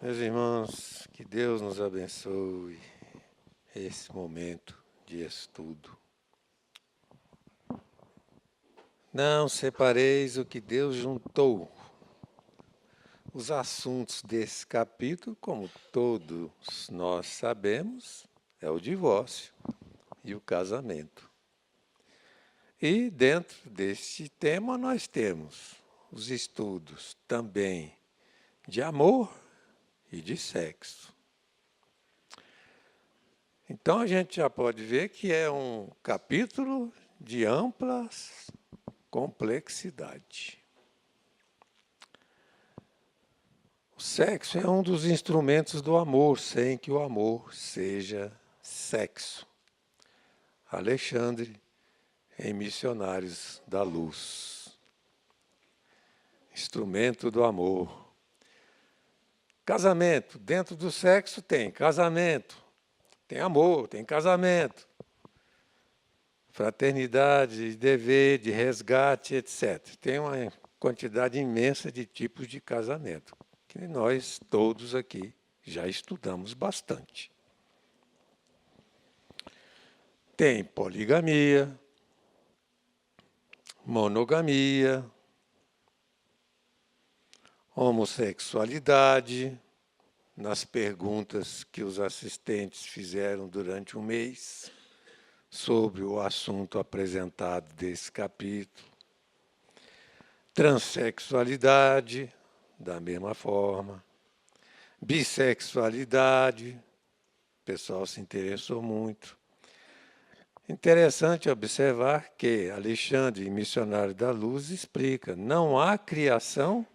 Meus irmãos, que Deus nos abençoe esse momento de estudo. Não separeis o que Deus juntou. Os assuntos desse capítulo, como todos nós sabemos, é o divórcio e o casamento. E dentro deste tema nós temos os estudos também de amor e de sexo. Então a gente já pode ver que é um capítulo de ampla complexidade. O sexo é um dos instrumentos do amor, sem que o amor seja sexo. Alexandre, em Missionários da Luz. Instrumento do amor. Casamento. Dentro do sexo tem casamento, tem amor, tem casamento. Fraternidade, de dever, de resgate, etc. Tem uma quantidade imensa de tipos de casamento, que nós todos aqui já estudamos bastante. Tem poligamia, monogamia, homossexualidade, nas perguntas que os assistentes fizeram durante um mês sobre o assunto apresentado desse capítulo. Transsexualidade, da mesma forma. Bissexualidade, o pessoal se interessou muito. Interessante observar que Alexandre, Missionário da Luz, explica: não há criação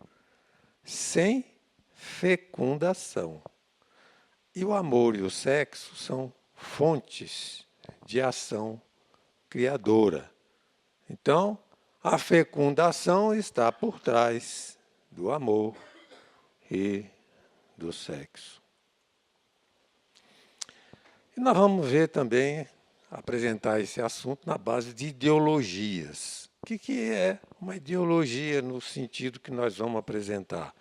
sem fecundação. E o amor e o sexo são fontes de ação criadora. Então, a fecundação está por trás do amor e do sexo. E nós vamos ver também, apresentar esse assunto na base de ideologias. O que é uma ideologia no sentido que nós vamos apresentar?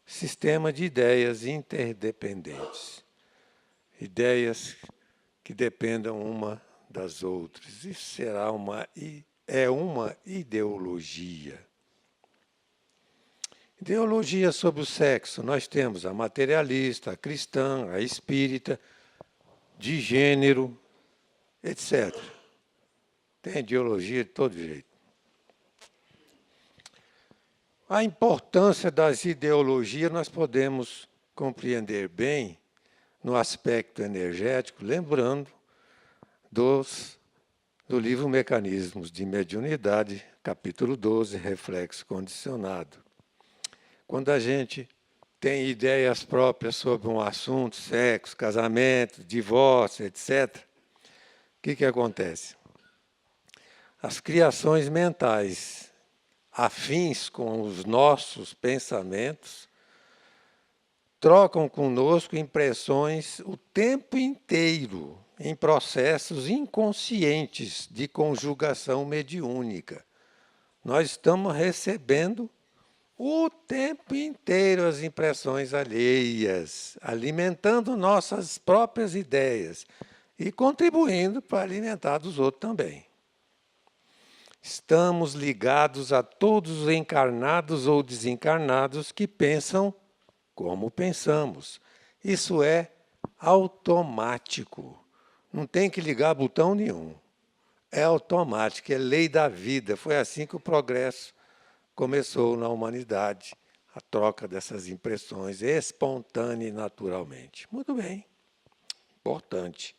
Sistema de ideias interdependentes. Ideias que dependam uma das outras. Isso é uma ideologia. Ideologia sobre o sexo. Nós temos a materialista, a cristã, a espírita, de gênero, etc. Tem ideologia de todo jeito. A importância das ideologias nós podemos compreender bem no aspecto energético, lembrando do livro Mecanismos de Mediunidade, capítulo 12, Reflexo Condicionado. Quando a gente tem ideias próprias sobre um assunto, sexo, casamento, divórcio, etc., o que acontece? As criações mentais afins com os nossos pensamentos trocam conosco impressões o tempo inteiro em processos inconscientes de conjugação mediúnica. Nós estamos recebendo o tempo inteiro as impressões alheias, alimentando nossas próprias ideias e contribuindo para alimentar dos outros também. Estamos ligados a todos os encarnados ou desencarnados que pensam como pensamos. Isso é automático. Não tem que ligar botão nenhum. É automático, é lei da vida. Foi assim que o progresso começou na humanidade, a troca dessas impressões espontânea e naturalmente. Muito bem, importante.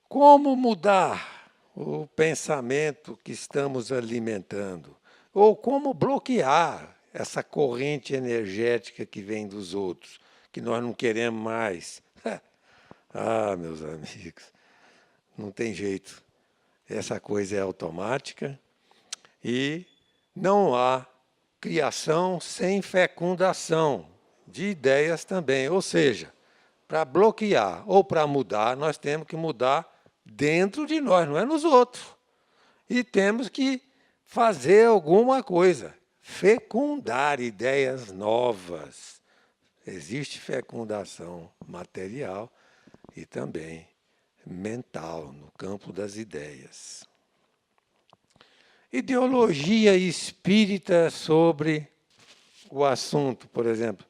Como mudar o pensamento que estamos alimentando? Ou como bloquear essa corrente energética que vem dos outros, que nós não queremos mais? Ah, meus amigos, não tem jeito. Essa coisa é automática e não há criação sem fecundação de ideias também. Ou seja, para bloquear ou para mudar, nós temos que mudar dentro de nós, não é nos outros. E temos que fazer alguma coisa, fecundar ideias novas. Existe fecundação material e também mental, no campo das ideias. Ideologia espírita sobre o assunto, por exemplo,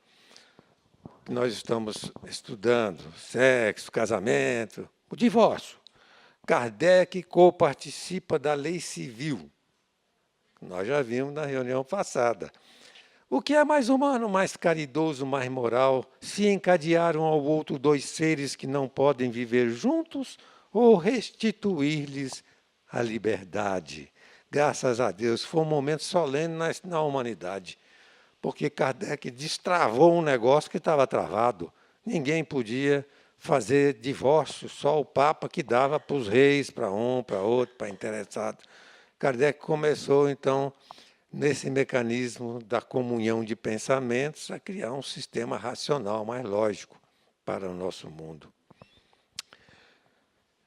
que nós estamos estudando, sexo, casamento, o divórcio. Kardec coparticipa da lei civil. Nós já vimos na reunião passada. O que é mais humano, mais caridoso, mais moral, se encadear um ao outro dois seres que não podem viver juntos ou restituir-lhes a liberdade? Graças a Deus, foi um momento solene na humanidade, porque Kardec destravou um negócio que estava travado. Ninguém podia fazer divórcio, só o Papa que dava para os reis, para um, para outro, para interessado. Kardec começou, então, nesse mecanismo da comunhão de pensamentos, a criar um sistema racional mais lógico para o nosso mundo.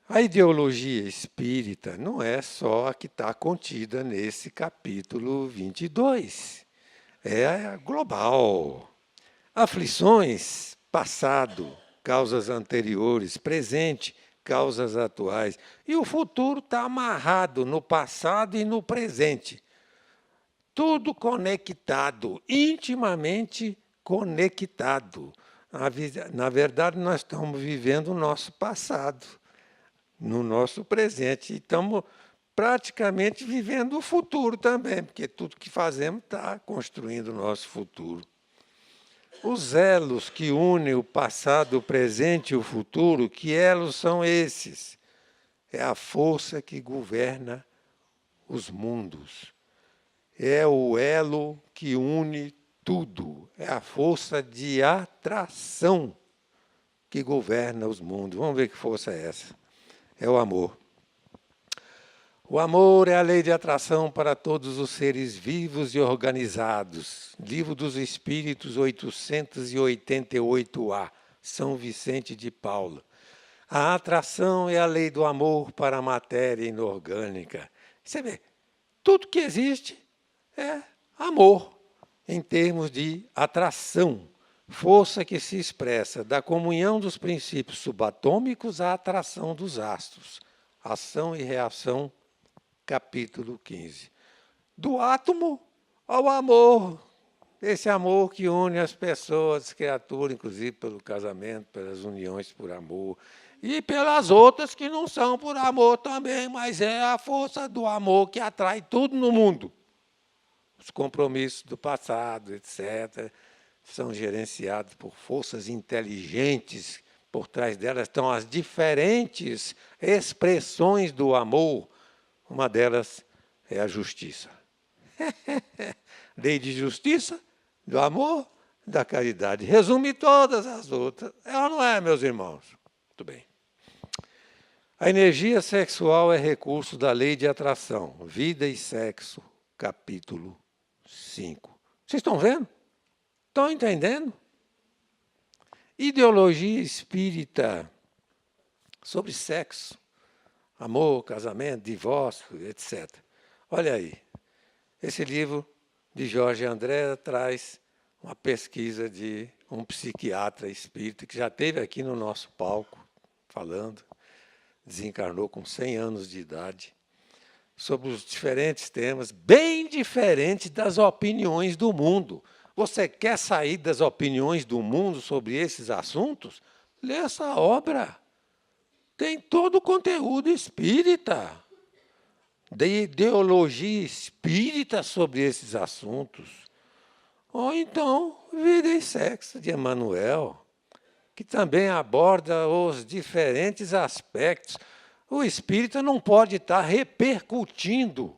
A ideologia espírita não é só a que está contida nesse capítulo 22. É global. Aflições, passado, causas anteriores, presente, causas atuais. E o futuro está amarrado no passado e no presente. Tudo conectado, intimamente conectado. Na verdade, nós estamos vivendo o nosso passado, no nosso presente. E estamos praticamente vivendo o futuro também, porque tudo que fazemos está construindo o nosso futuro. Os elos que unem o passado, o presente e o futuro, que elos são esses? É a força que governa os mundos. É o elo que une tudo. É a força de atração que governa os mundos. Vamos ver que força é essa. É o amor. O amor é a lei de atração para todos os seres vivos e organizados. Livro dos Espíritos, 888A, São Vicente de Paula. A atração é a lei do amor para a matéria inorgânica. Você vê, tudo que existe é amor, em termos de atração. Força que se expressa da comunhão dos princípios subatômicos à atração dos astros. Ação e reação, capítulo 15. Do átomo ao amor. Esse amor que une as pessoas, criaturas, inclusive pelo casamento, pelas uniões por amor. E pelas outras que não são por amor também, mas é a força do amor que atrai tudo no mundo. Os compromissos do passado, etc., são gerenciados por forças inteligentes. Por trás delas estão as diferentes expressões do amor. Uma delas é a justiça. Lei de justiça, do amor, da caridade. Resume todas as outras. Ela não é, meus irmãos. Muito bem. A energia sexual é recurso da lei de atração. Vida e sexo, capítulo 5. Vocês estão vendo? Estão entendendo? Ideologia espírita sobre sexo, amor, casamento, divórcio, etc. Olha aí, esse livro de Jorge André traz uma pesquisa de um psiquiatra espírita que já esteve aqui no nosso palco falando, desencarnou com 100 anos de idade, sobre os diferentes temas, bem diferentes das opiniões do mundo. Você quer sair das opiniões do mundo sobre esses assuntos? Lê essa obra. Tem todo o conteúdo espírita, de ideologia espírita sobre esses assuntos. Ou então, Vida e Sexo, de Emmanuel, que também aborda os diferentes aspectos. O espírita não pode estar repercutindo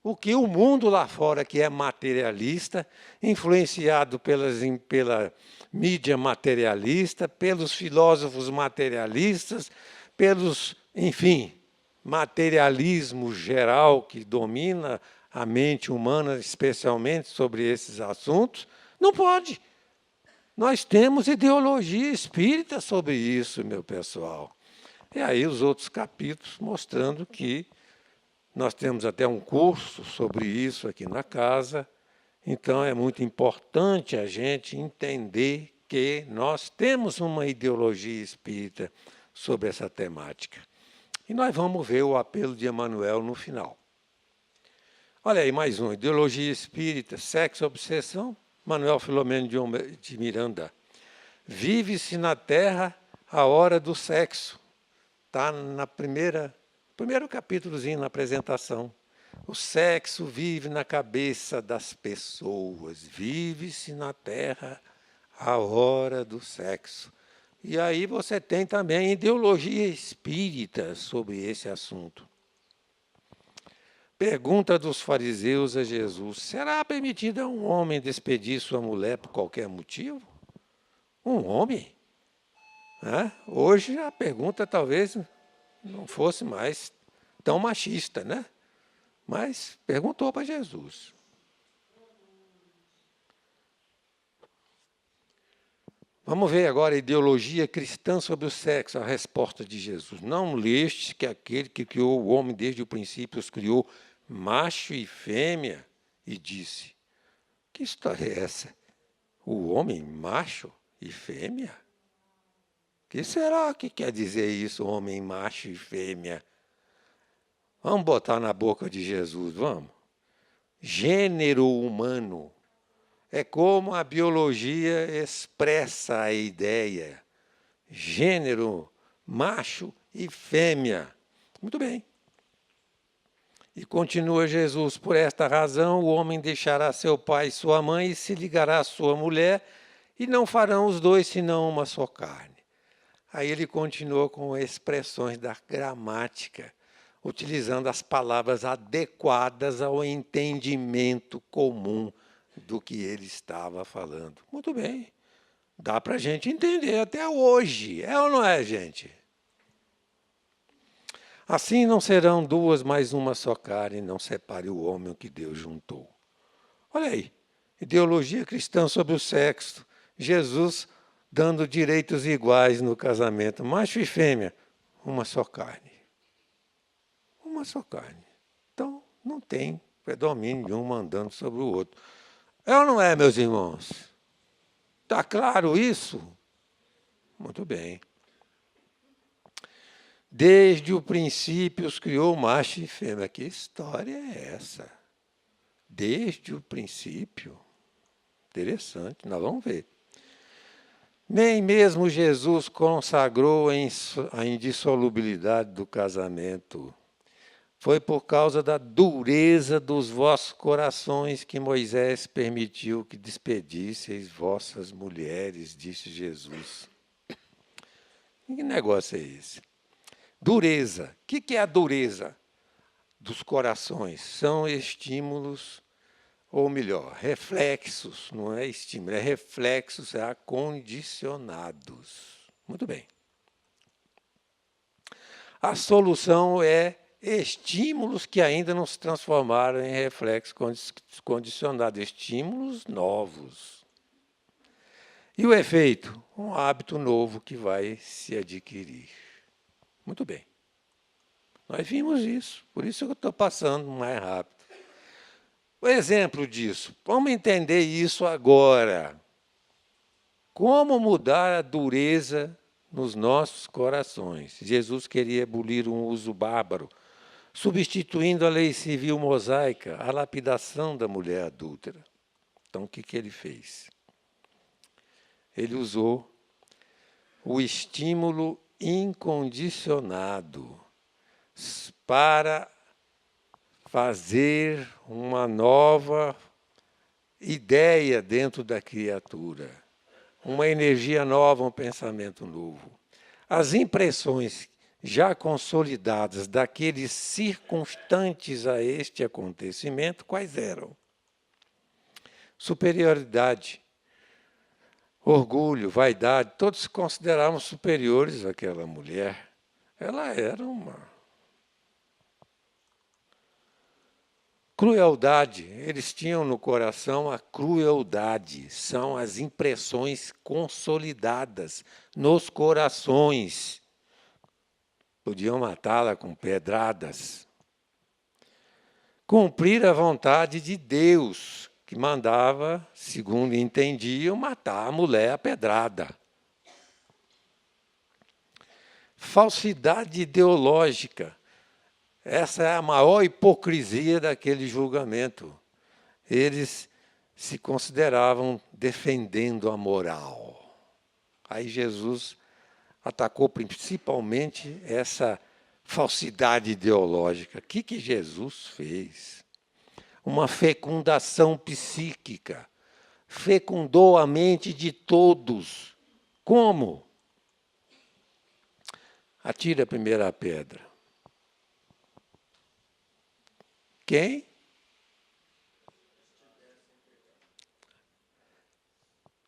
o que o mundo lá fora, que é materialista, influenciado pela mídia materialista, pelos filósofos materialistas, pelos, enfim, materialismo geral que domina a mente humana, especialmente sobre esses assuntos, não pode. Nós temos ideologia espírita sobre isso, meu pessoal. E aí os outros capítulos mostrando que nós temos até um curso sobre isso aqui na casa, então é muito importante a gente entender porque nós temos uma ideologia espírita sobre essa temática. E nós vamos ver o apelo de Emmanuel no final. Olha aí, mais um. Ideologia espírita, sexo, obsessão. Manuel Filomeno de Miranda. Vive-se na Terra a hora do sexo. Está na primeiro capítulozinho na apresentação. O sexo vive na cabeça das pessoas. Vive-se na Terra a hora do sexo. E aí você tem também ideologia espírita sobre esse assunto. Pergunta dos fariseus a Jesus: será permitido a um homem despedir sua mulher por qualquer motivo? Um homem? Hoje a pergunta talvez não fosse mais tão machista, né? Mas perguntou para Jesus. Vamos ver agora a ideologia cristã sobre o sexo, a resposta de Jesus. Não leste que aquele que criou o homem desde o princípio os criou macho e fêmea, e disse: que história é essa? O homem macho e fêmea? Que será que quer dizer isso, homem macho e fêmea? Vamos botar na boca de Jesus, vamos. Gênero humano. É como a biologia expressa a ideia. Gênero, macho e fêmea. Muito bem. E continua Jesus: por esta razão o homem deixará seu pai e sua mãe e se ligará à sua mulher, e não farão os dois senão uma só carne. Aí ele continua com expressões da gramática, utilizando as palavras adequadas ao entendimento comum do que ele estava falando. Muito bem. Dá para a gente entender até hoje. É ou não é, gente? Assim não serão duas, mas uma só carne, não separe o homem o que Deus juntou. Olha aí, ideologia cristã sobre o sexo. Jesus dando direitos iguais no casamento. Macho e fêmea, uma só carne. Uma só carne. Então, não tem predomínio de um mandando sobre o outro. É ou não é, meus irmãos? Está claro isso? Muito bem. Desde o princípio os criou macho e fêmea. Que história é essa? Desde o princípio. Interessante, nós vamos ver. Nem mesmo Jesus consagrou a indissolubilidade do casamento. Foi por causa da dureza dos vossos corações que Moisés permitiu que despedisseis vossas mulheres, disse Jesus. Que negócio é esse? Dureza. O que é a dureza dos corações? São estímulos, ou melhor, reflexos, não é estímulo, é reflexos acondicionados. Muito bem. A solução é estímulos que ainda não se transformaram em reflexos condicionados, estímulos novos. E o efeito? Um hábito novo que vai se adquirir. Muito bem. Nós vimos isso, por isso que eu estou passando mais rápido. O exemplo disso, vamos entender isso agora. Como mudar a dureza nos nossos corações? Jesus queria abolir um uso bárbaro, substituindo a lei civil mosaica, a lapidação da mulher adúltera. Então, o que ele fez? Ele usou o estímulo incondicionado para fazer uma nova ideia dentro da criatura, uma energia nova, um pensamento novo. As impressões já consolidadas daqueles circunstantes a este acontecimento, quais eram? Superioridade, orgulho, vaidade, todos se consideravam superiores àquela mulher. Ela era uma crueldade, eles tinham no coração a crueldade, são as impressões consolidadas nos corações. Podiam matá-la com pedradas. Cumprir a vontade de Deus, que mandava, segundo entendiam, matar a mulher a pedrada. Falsidade ideológica. Essa é a maior hipocrisia daquele julgamento. Eles se consideravam defendendo a moral. Aí Jesus atacou principalmente essa falsidade ideológica. O que Jesus fez? Uma fecundação psíquica. Fecundou a mente de todos. Como? Atire a primeira pedra. Quem?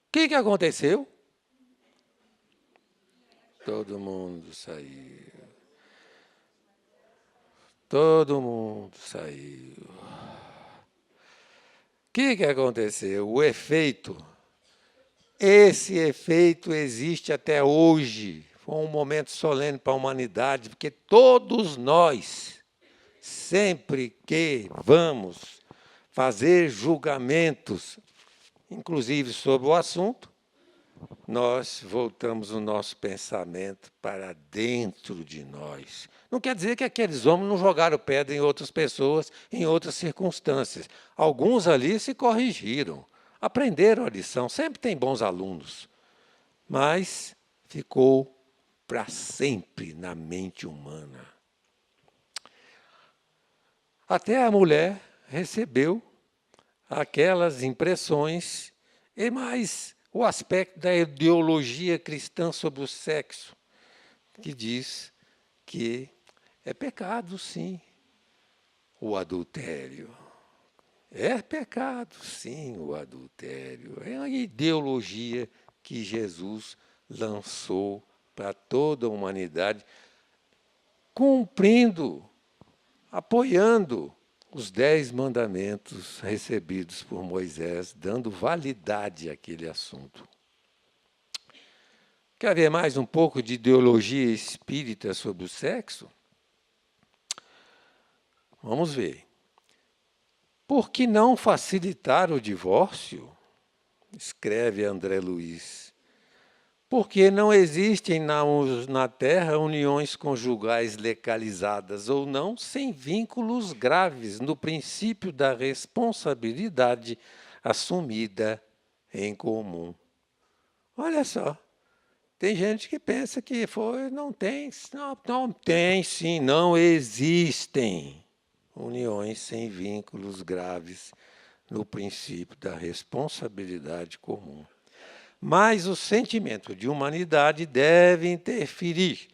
O que aconteceu? Todo mundo saiu. Todo mundo saiu. O que aconteceu? O efeito. Esse efeito existe até hoje. Foi um momento solene para a humanidade, porque todos nós, sempre que vamos fazer julgamentos, inclusive sobre o assunto, nós voltamos o nosso pensamento para dentro de nós. Não quer dizer que aqueles homens não jogaram pedra em outras pessoas, em outras circunstâncias. Alguns ali se corrigiram, aprenderam a lição. Sempre tem bons alunos, mas ficou para sempre na mente humana. Até a mulher recebeu aquelas impressões e mais o aspecto da ideologia cristã sobre o sexo, que diz que é pecado, sim, o adultério. É pecado, sim, o adultério. É uma ideologia que Jesus lançou para toda a humanidade, cumprindo, apoiando os 10 mandamentos recebidos por Moisés, dando validade àquele assunto. Quer ver mais um pouco de ideologia espírita sobre o sexo? Vamos ver. Por que não facilitar o divórcio? Escreve André Luiz. Porque não existem na Terra uniões conjugais legalizadas ou não, sem vínculos graves no princípio da responsabilidade assumida em comum. Olha só, tem gente que pensa que não tem sim, não existem uniões sem vínculos graves no princípio da responsabilidade comum. Mas o sentimento de humanidade deve interferir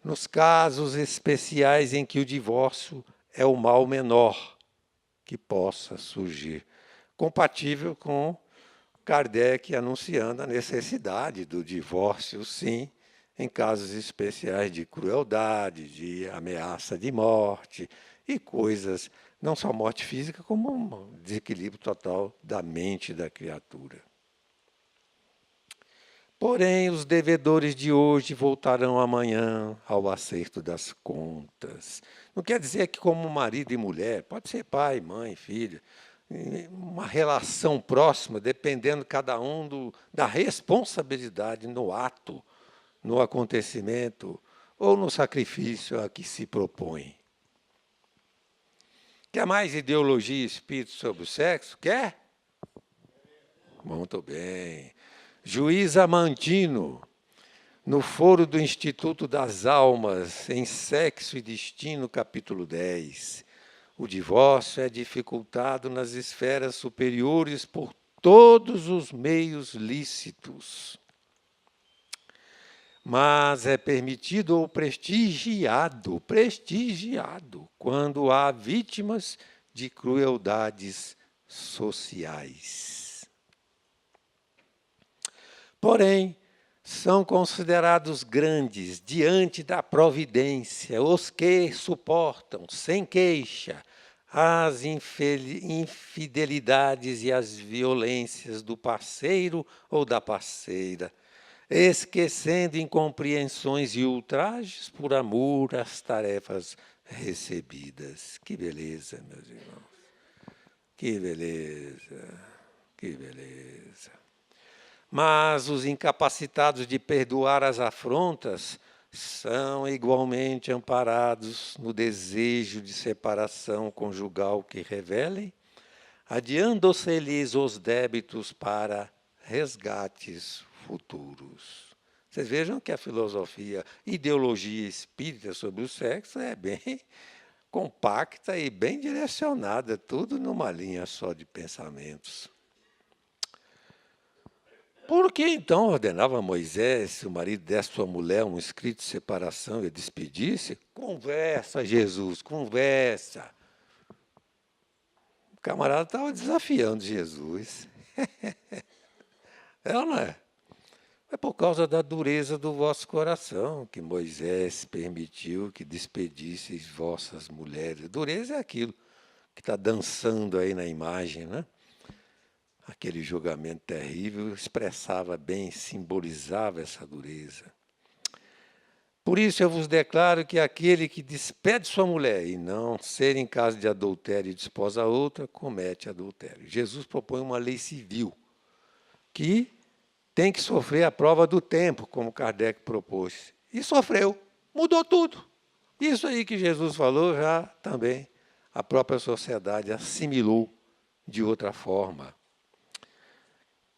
nos casos especiais em que o divórcio é o mal menor que possa surgir, compatível com Kardec anunciando a necessidade do divórcio, sim, em casos especiais de crueldade, de ameaça de morte e coisas, não só morte física, como um desequilíbrio total da mente da criatura. Porém, os devedores de hoje voltarão amanhã ao acerto das contas. Não quer dizer que como marido e mulher, pode ser pai, mãe, filho, uma relação próxima, dependendo cada um da responsabilidade no ato, no acontecimento ou no sacrifício a que se propõe. Quer mais ideologia e espírito sobre o sexo? Quer? Muito bem. Juiz Amantino, no foro do Instituto das Almas, em Sexo e Destino, capítulo 10. O divórcio é dificultado nas esferas superiores por todos os meios lícitos. Mas é permitido ou prestigiado, quando há vítimas de crueldades sociais. Porém, são considerados grandes diante da providência os que suportam, sem queixa, as infidelidades e as violências do parceiro ou da parceira, esquecendo incompreensões e ultrajes por amor às tarefas recebidas. Que beleza, meus irmãos. Que beleza, que beleza. Mas os incapacitados de perdoar as afrontas são igualmente amparados no desejo de separação conjugal que revelem, adiando-se-lhes os débitos para resgates futuros. Vocês vejam que a filosofia, ideologia espírita sobre o sexo é bem compacta e bem direcionada, tudo numa linha só de pensamentos. Por que então ordenava Moisés, se o marido desse à sua mulher um escrito de separação e despedisse? Conversa, Jesus, conversa. O camarada estava desafiando Jesus. É ou não é? É por causa da dureza do vosso coração que Moisés permitiu que despedisseis vossas mulheres. Dureza é aquilo que está dançando aí na imagem, né? Aquele julgamento terrível expressava bem, simbolizava essa dureza. Por isso eu vos declaro que aquele que despede sua mulher e não ser em caso de adultério e desposa a outra, comete adultério. Jesus propõe uma lei civil que tem que sofrer a prova do tempo, como Kardec propôs. E sofreu, mudou tudo. Isso aí que Jesus falou já também a própria sociedade assimilou de outra forma.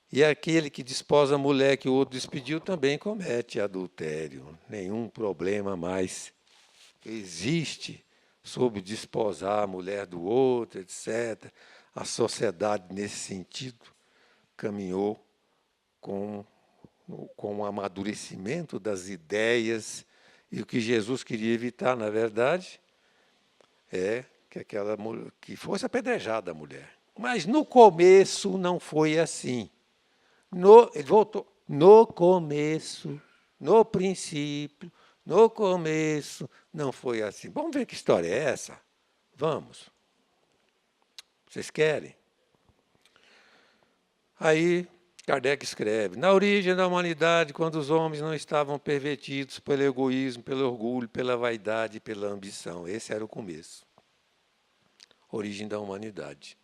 E aquele que desposa a mulher que o outro despediu também comete adultério. Nenhum problema mais existe sobre desposar a mulher do outro, etc. A sociedade, nesse sentido, caminhou com o amadurecimento das ideias. E o que Jesus queria evitar, na verdade, é que fosse apedrejada a mulher. Mas no começo não foi assim. Ele voltou. No começo, no princípio, no começo, não foi assim. Vamos ver que história é essa? Vamos. Vocês querem? Aí, Kardec escreve, na origem da humanidade, quando os homens não estavam pervertidos pelo egoísmo, pelo orgulho, pela vaidade e pela ambição. Esse era o começo. Origem da humanidade.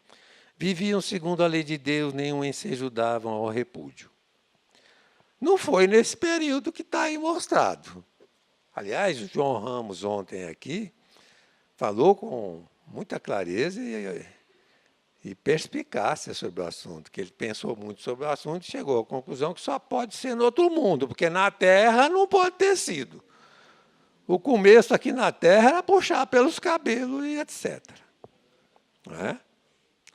Viviam segundo a lei de Deus, nenhum ensejo davam ao repúdio. Não foi nesse período que está aí mostrado. Aliás, o João Ramos ontem aqui falou com muita clareza e perspicácia sobre o assunto, que ele pensou muito sobre o assunto e chegou à conclusão que só pode ser no outro mundo, porque na Terra não pode ter sido. O começo aqui na Terra era puxar pelos cabelos e etc. Não é?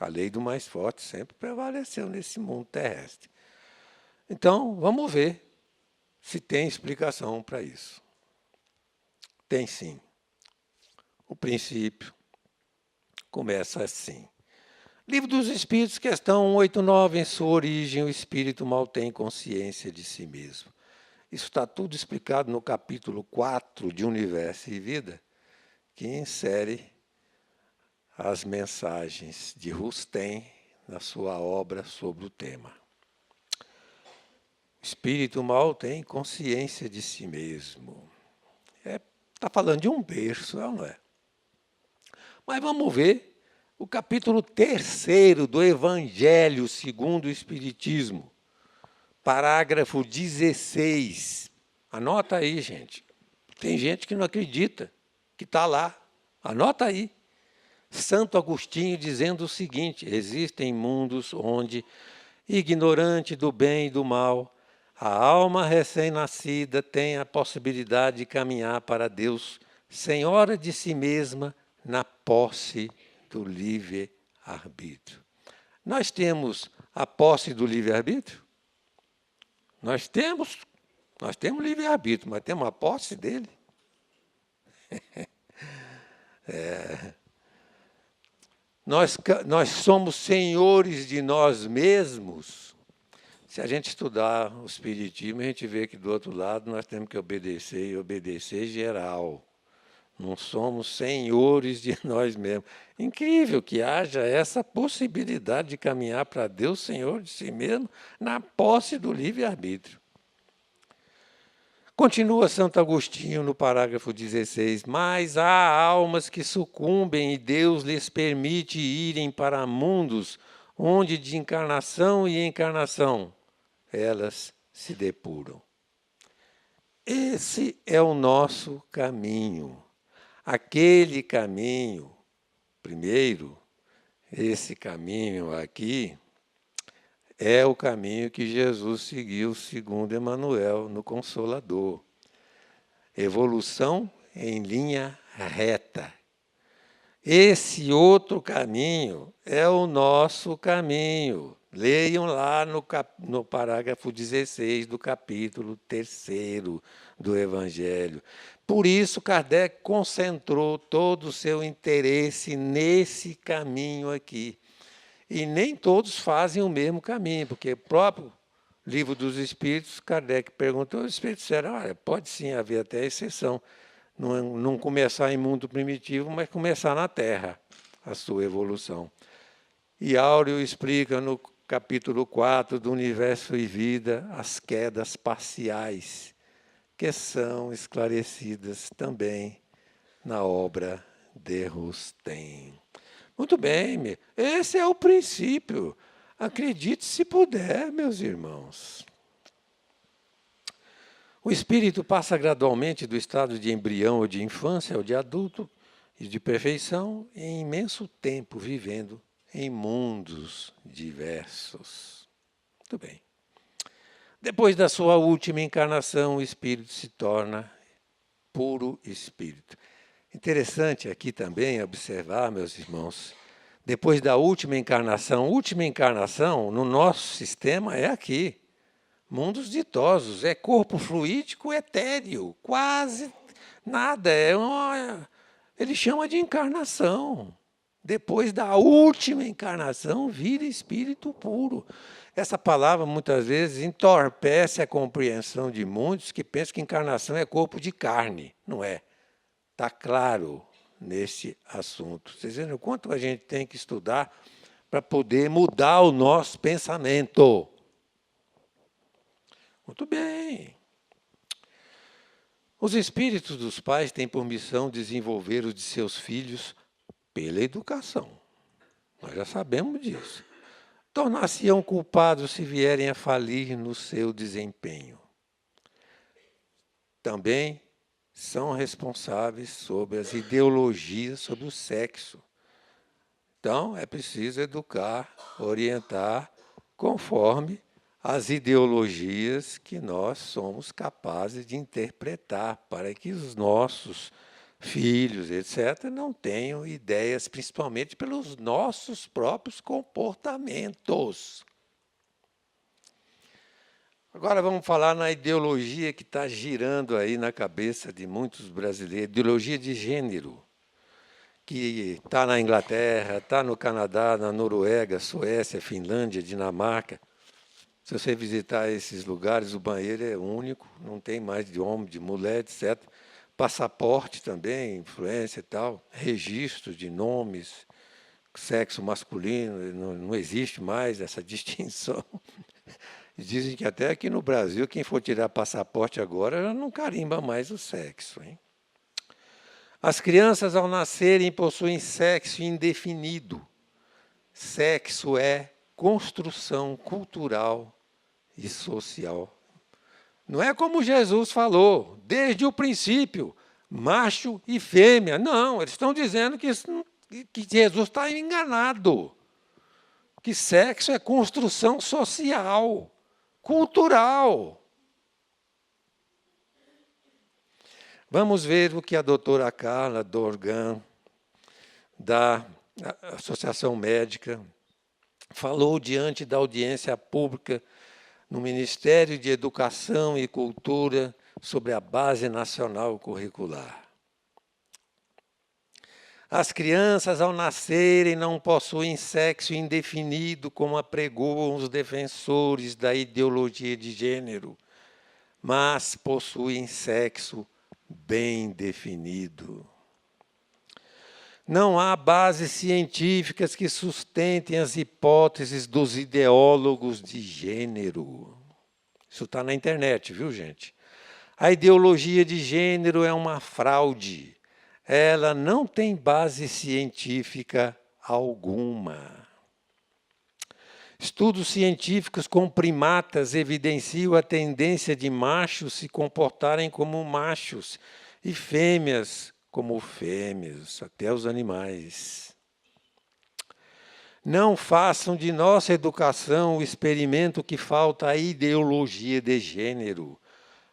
A lei do mais forte sempre prevaleceu nesse mundo terrestre. Então, vamos ver se tem explicação para isso. Tem sim. O princípio começa assim. Livro dos Espíritos, questão 189, em sua origem, o espírito mal tem consciência de si mesmo. Isso está tudo explicado no capítulo 4 de Universo e Vida, que insere as mensagens de Rustem na sua obra sobre o tema. O espírito mal tem consciência de si mesmo. Está falando de um berço, não é? Mas vamos ver o capítulo 3º do Evangelho segundo o Espiritismo, parágrafo 16. Anota aí, gente. Tem gente que não acredita, que está lá. Anota aí. Santo Agostinho dizendo o seguinte, existem mundos onde, ignorante do bem e do mal, a alma recém-nascida tem a possibilidade de caminhar para Deus, senhora de si mesma, na posse do livre-arbítrio. Nós temos a posse do livre-arbítrio? Nós temos livre-arbítrio, mas temos a posse dele? Nós somos senhores de nós mesmos. Se a gente estudar o Espiritismo, a gente vê que do outro lado nós temos que obedecer, e obedecer geral. Não somos senhores de nós mesmos. Incrível que haja essa possibilidade de caminhar para Deus, Senhor de si mesmo, na posse do livre-arbítrio. Continua Santo Agostinho no parágrafo 16, mas há almas que sucumbem e Deus lhes permite irem para mundos onde de encarnação em encarnação elas se depuram. Esse é o nosso caminho. Aquele caminho, primeiro, esse caminho aqui, é o caminho que Jesus seguiu, segundo Emmanuel, no Consolador. Evolução em linha reta. Esse outro caminho é o nosso caminho. Leiam lá no parágrafo 16 do capítulo 3º do Evangelho. Por isso, Kardec concentrou todo o seu interesse nesse caminho aqui. E nem todos fazem o mesmo caminho, porque o próprio Livro dos Espíritos, Kardec perguntou, os Espíritos disseram, olha, pode sim haver até exceção, não começar em mundo primitivo, mas começar na Terra, a sua evolução. E Áureo explica no capítulo 4 do Universo e Vida as quedas parciais, que são esclarecidas também na obra de Rustem. Muito bem, esse é o princípio. Acredite se puder, meus irmãos. O espírito passa gradualmente do estado de embrião ou de infância ao de adulto e de perfeição em imenso tempo vivendo em mundos diversos. Muito bem. Depois da sua última encarnação, o espírito se torna puro espírito. Interessante aqui também observar, meus irmãos, depois da última encarnação no nosso sistema é aqui, mundos ditosos, é corpo fluídico etéreo, quase nada, ele chama de encarnação. Depois da última encarnação, vira espírito puro. Essa palavra, muitas vezes, entorpece a compreensão de muitos que pensam que encarnação é corpo de carne. Não é. Está claro nesse assunto. Vocês veem o quanto a gente tem que estudar para poder mudar o nosso pensamento. Muito bem. Os espíritos dos pais têm por missão desenvolver os de seus filhos pela educação. Nós já sabemos disso. Tornar-se-ão culpados se vierem a falir no seu desempenho. Também são responsáveis sobre as ideologias sobre o sexo. Então, é preciso educar, orientar, conforme as ideologias que nós somos capazes de interpretar, para que os nossos filhos, etc., não tenham ideias, principalmente pelos nossos próprios comportamentos. Agora vamos falar na ideologia que está girando aí na cabeça de muitos brasileiros, ideologia de gênero, que está na Inglaterra, está no Canadá, na Noruega, Suécia, Finlândia, Dinamarca. Se você visitar esses lugares, o banheiro é único, não tem mais de homem, de mulher, etc. Passaporte também, influência e tal, registro de nomes, sexo masculino, não existe mais essa distinção. Dizem que até aqui no Brasil, quem for tirar passaporte agora já não carimba mais o sexo. Hein? As crianças, ao nascerem, possuem sexo indefinido. Sexo é construção cultural e social. Não é como Jesus falou, desde o princípio, macho e fêmea. Não, eles estão dizendo que Jesus está enganado. Que sexo é construção social, cultural. Vamos ver o que a doutora Carla Dorgan, da Associação Médica, falou diante da audiência pública no Ministério de Educação e Cultura sobre a Base Nacional Curricular. As crianças, ao nascerem, não possuem sexo indefinido, como apregoam os defensores da ideologia de gênero, mas possuem sexo bem definido. Não há bases científicas que sustentem as hipóteses dos ideólogos de gênero. Isso está na internet, viu, gente? A ideologia de gênero é uma fraude. Ela não tem base científica alguma. Estudos científicos com primatas evidenciam a tendência de machos se comportarem como machos e fêmeas como fêmeas, até os animais. Não façam de nossa educação o experimento que falta à ideologia de gênero.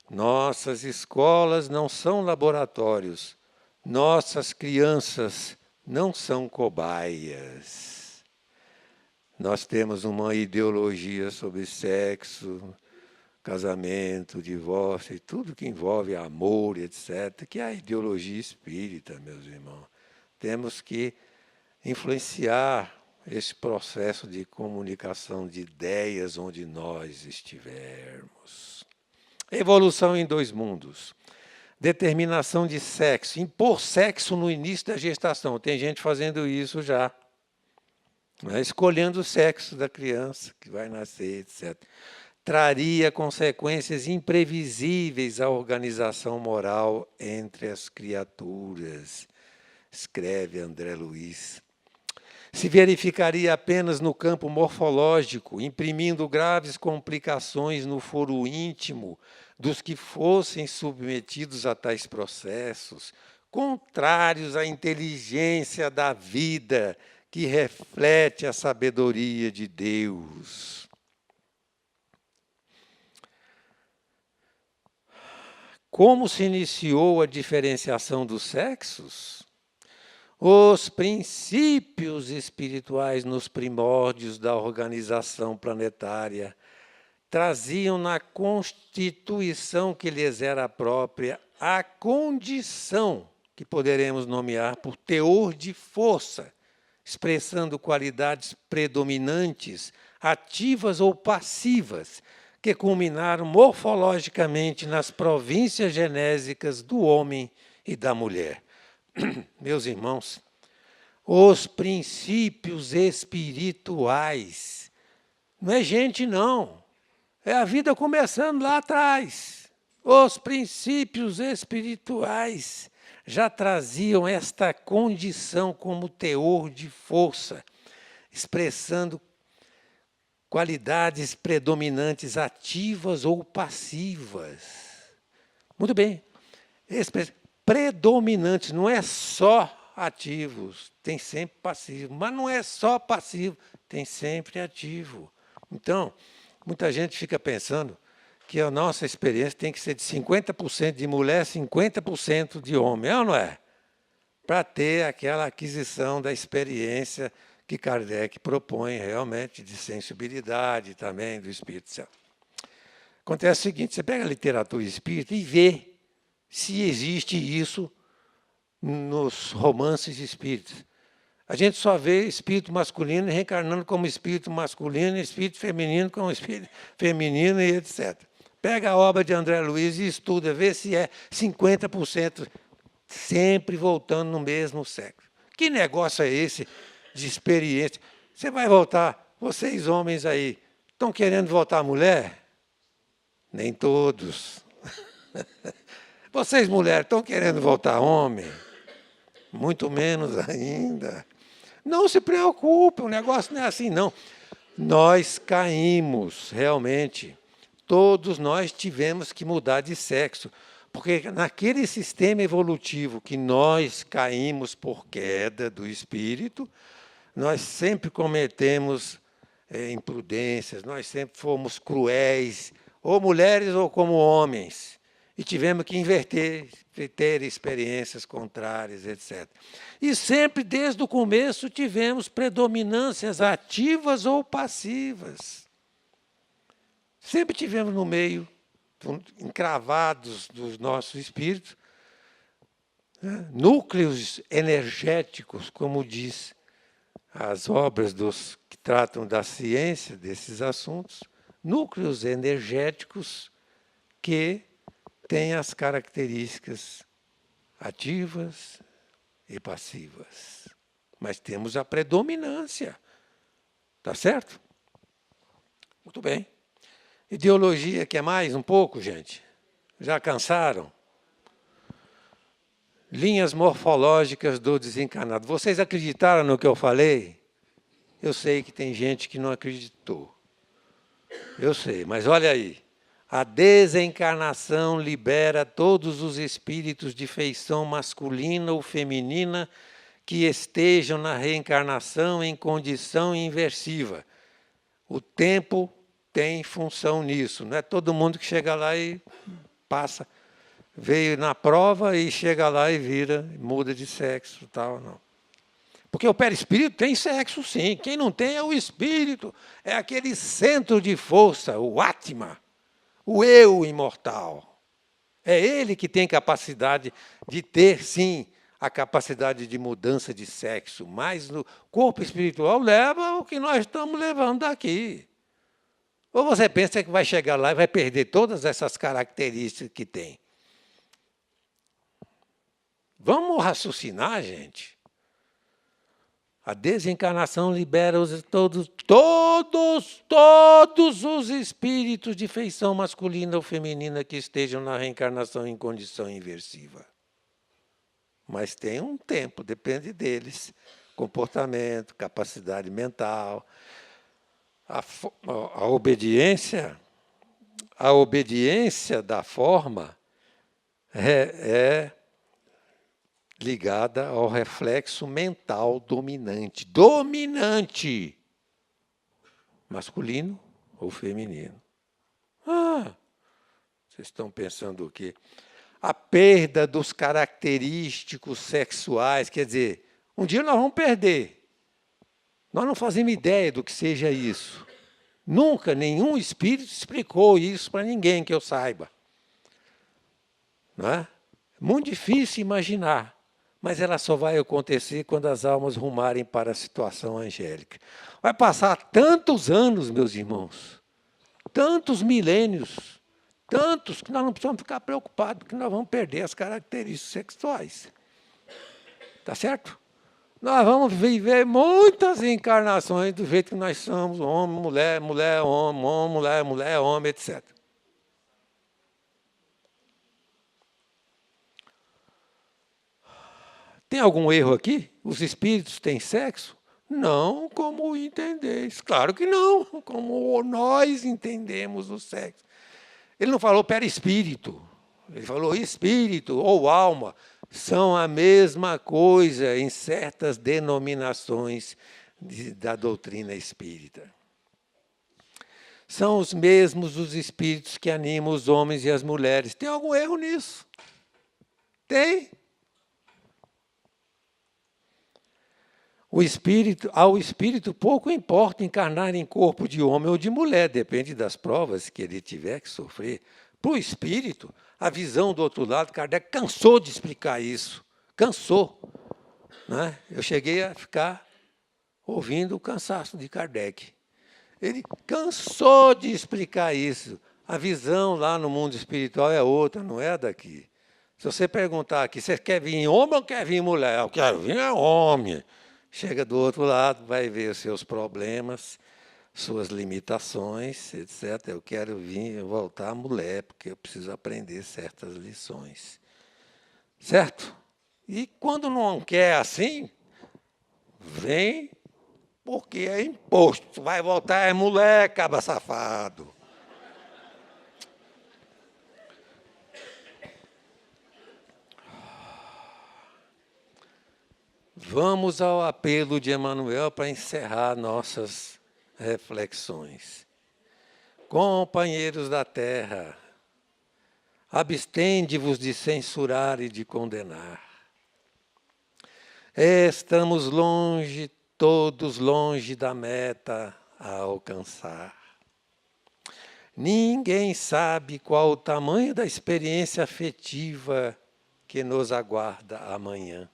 Nossas escolas não são laboratórios. Nossas crianças não são cobaias. Nós temos uma ideologia sobre sexo, casamento, divórcio e tudo que envolve amor, etc., que é a ideologia espírita, meus irmãos. Temos que influenciar esse processo de comunicação de ideias onde nós estivermos. Evolução em 2 mundos. Determinação de sexo. Impor sexo no início da gestação. Tem gente fazendo isso já. Né? Escolhendo o sexo da criança que vai nascer, etc. Traria consequências imprevisíveis à organização moral entre as criaturas, escreve André Luiz. Se verificaria apenas no campo morfológico, imprimindo graves complicações no foro íntimo dos que fossem submetidos a tais processos, contrários à inteligência da vida que reflete a sabedoria de Deus. Como se iniciou a diferenciação dos sexos? Os princípios espirituais nos primórdios da organização planetária traziam na constituição que lhes era própria a condição que poderemos nomear por teor de força, expressando qualidades predominantes, ativas ou passivas, que culminaram morfologicamente nas províncias genésicas do homem e da mulher. Meus irmãos, os princípios espirituais, não é gente não, é a vida começando lá atrás. Os princípios espirituais já traziam esta condição como teor de força, expressando qualidades predominantes ativas ou passivas. Muito bem. Predominantes, não é só ativos, tem sempre passivo, mas não é só passivo, tem sempre ativo. Então, muita gente fica pensando que a nossa experiência tem que ser de 50% de mulher, 50% de homem, é ou não é? Para ter aquela aquisição da experiência que Kardec propõe realmente de sensibilidade também do Espírito Santo. Acontece o seguinte, você pega a literatura espírita e vê se existe isso nos romances espíritas. A gente só vê espírito masculino reencarnando como espírito masculino, espírito feminino como espírito feminino e etc. Pega a obra de André Luiz e estuda, vê se é 50% sempre voltando no mesmo sexo. Que negócio é esse de experiência? Você vai voltar, vocês homens aí, estão querendo voltar mulher? Nem todos. Vocês, mulheres, estão querendo voltar homem? Muito menos ainda. Não se preocupe, o negócio não é assim, não. Nós caímos, realmente. Todos nós tivemos que mudar de sexo. Porque naquele sistema evolutivo que nós caímos por queda do espírito, nós sempre cometemos imprudências, nós sempre fomos cruéis, ou mulheres ou como homens. E tivemos que inverter, ter experiências contrárias, etc. E sempre, desde o começo, tivemos predominâncias ativas ou passivas. Sempre tivemos no meio, encravados dos nossos espíritos, né, núcleos energéticos, como diz as obras dos que tratam da ciência desses assuntos, núcleos energéticos que têm as características ativas e passivas. Mas temos a predominância. Tá certo? Muito bem. Ideologia, quer mais um pouco, gente? Já cansaram? Linhas morfológicas do desencarnado. Vocês acreditaram no que eu falei? Eu sei que tem gente que não acreditou. Eu sei, mas olha aí. A desencarnação libera todos os espíritos de feição masculina ou feminina que estejam na reencarnação em condição inversiva. O tempo tem função nisso. Não é todo mundo que chega lá e passa, veio na prova e chega lá e vira, muda de sexo, tal, não. Porque o perispírito tem sexo, sim. Quem não tem é o espírito. É aquele centro de força, o Atma, o eu imortal. É ele que tem capacidade de ter, sim, a capacidade de mudança de sexo. Mas o corpo espiritual leva o que nós estamos levando daqui. Ou você pensa que vai chegar lá e vai perder todas essas características que tem? Vamos raciocinar, gente. A desencarnação libera todos os espíritos de feição masculina ou feminina que estejam na reencarnação em condição inversiva. Mas tem um tempo, depende deles. Comportamento, capacidade mental. A obediência da forma é ligada ao reflexo mental dominante. Dominante! Masculino ou feminino. Vocês estão pensando o quê? A perda dos característicos sexuais, quer dizer, um dia nós vamos perder. Nós não fazemos ideia do que seja isso. Nunca nenhum espírito explicou isso para ninguém que eu saiba. Não é? Muito difícil imaginar. Mas ela só vai acontecer quando as almas rumarem para a situação angélica. Vai passar tantos anos, meus irmãos, tantos milênios, tantos que nós não precisamos ficar preocupados, porque nós vamos perder as características sexuais. Tá certo? Nós vamos viver muitas encarnações do jeito que nós somos, homem, mulher, mulher, homem, homem, mulher, mulher, homem, etc. Tem algum erro aqui? Os espíritos têm sexo? Não como entendeis. Claro que não, como nós entendemos o sexo. Ele não falou perispírito, ele falou espírito ou alma. São a mesma coisa em certas denominações da doutrina espírita. São os mesmos os espíritos que animam os homens e as mulheres. Tem algum erro nisso? Tem. Ao espírito pouco importa encarnar em corpo de homem ou de mulher, depende das provas que ele tiver que sofrer. Para o espírito, a visão do outro lado, Kardec cansou de explicar isso. Cansou. Né? Eu cheguei a ficar ouvindo o cansaço de Kardec. Ele cansou de explicar isso. A visão lá no mundo espiritual é outra, não é daqui. Se você perguntar aqui, você quer vir homem ou quer vir mulher? Eu quero vir homem. Chega do outro lado, vai ver os seus problemas, suas limitações, etc. Eu quero vir voltar mulher, porque eu preciso aprender certas lições. Certo? E quando não quer assim, vem porque é imposto. Vai voltar é mulher, caba safado. Vamos ao apelo de Emmanuel para encerrar nossas reflexões. Companheiros da terra, abstende-vos de censurar e de condenar. Estamos longe, todos longe da meta a alcançar. Ninguém sabe qual o tamanho da experiência afetiva que nos aguarda amanhã.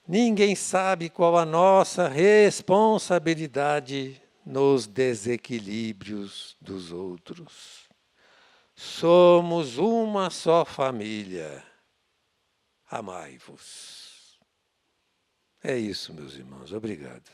Ninguém sabe qual a nossa responsabilidade nos desequilíbrios dos outros. Somos uma só família. Amai-vos. É isso, meus irmãos. Obrigado.